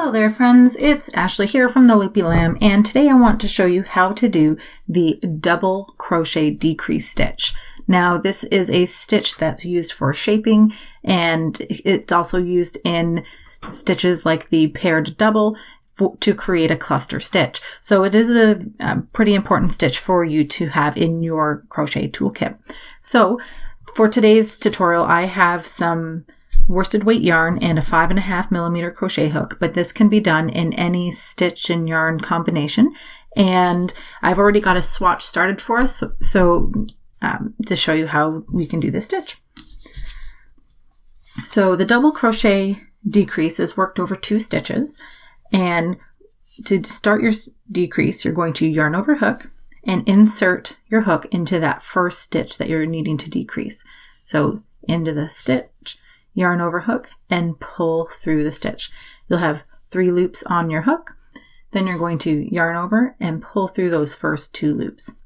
Hello there friends, it's Ashley here from the Loopy Lamb, and today I want to show you how to do the double crochet decrease stitch. Now this is a stitch that's used for shaping, and it's also used in stitches like the paired double to create a cluster stitch. So it is a pretty important stitch for you to have in your crochet toolkit. So for today's tutorial I have some worsted weight yarn and a 5.5 millimeter crochet hook, but this can be done in any stitch and yarn combination. And I've already got a swatch started for us, to show you how we can do this stitch. So the double crochet decrease is worked over 2 stitches, and to start your decrease, you're going to yarn over hook and insert your hook into that first stitch that you're needing to decrease. So into the stitch, yarn over hook, and pull through the stitch. You'll have 3 loops on your hook. Then you're going to yarn over and pull through those first 2 loops.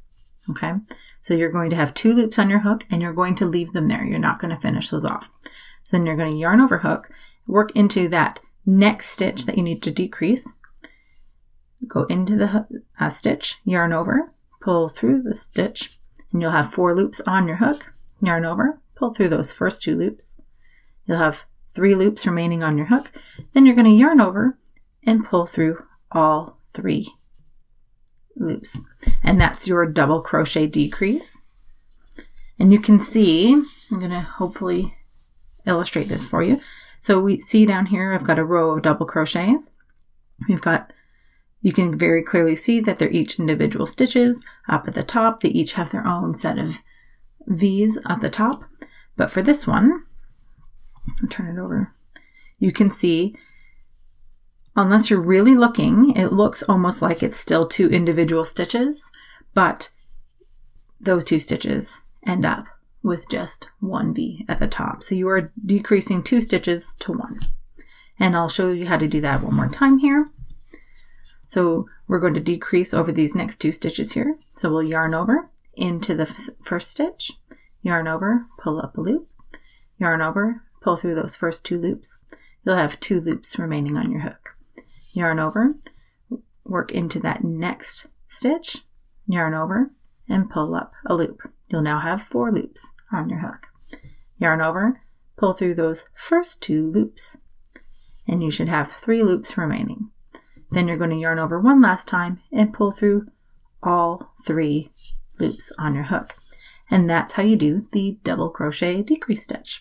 Okay, so you're going to have 2 loops on your hook and you're going to leave them there. You're not going to finish those off. So then you're going to yarn over hook, work into that next stitch that you need to decrease, go into the stitch, yarn over, pull through the stitch, and you'll have 4 loops on your hook, yarn over, pull through those first 2 loops. You'll have 3 loops remaining on your hook. Then you're going to yarn over and pull through all 3 loops. And that's your double crochet decrease. And you can see, I'm going to hopefully illustrate this for you. So we see down here, I've got a row of double crochets. You can very clearly see that they're each individual stitches. Up at the top, they each have their own set of V's at the top. But for this one, I'll turn it over. You can see, unless you're really looking, it looks almost like it's still 2 individual stitches, but those 2 stitches end up with just 1 V at the top. So you are decreasing 2 stitches to 1. And I'll show you how to do that one more time here. So we're going to decrease over these next 2 stitches here. So we'll yarn over into the first stitch, yarn over, pull up a loop, yarn over, pull through those first 2 loops. You'll have 2 loops remaining on your hook. Yarn over, work into that next stitch, yarn over, and pull up a loop. You'll now have 4 loops on your hook. Yarn over, pull through those first 2 loops, and you should have 3 loops remaining. Then you're going to yarn over one last time and pull through all 3 loops on your hook. And that's how you do the double crochet decrease stitch.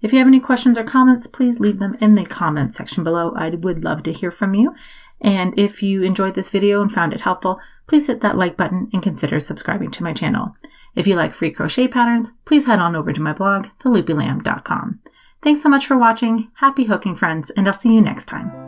If you have any questions or comments, please leave them in the comment section below. I would love to hear from you. And if you enjoyed this video and found it helpful, please hit that like button and consider subscribing to my channel. If you like free crochet patterns, please head on over to my blog, theloopylamb.com. Thanks so much for watching. Happy hooking, friends, and I'll see you next time.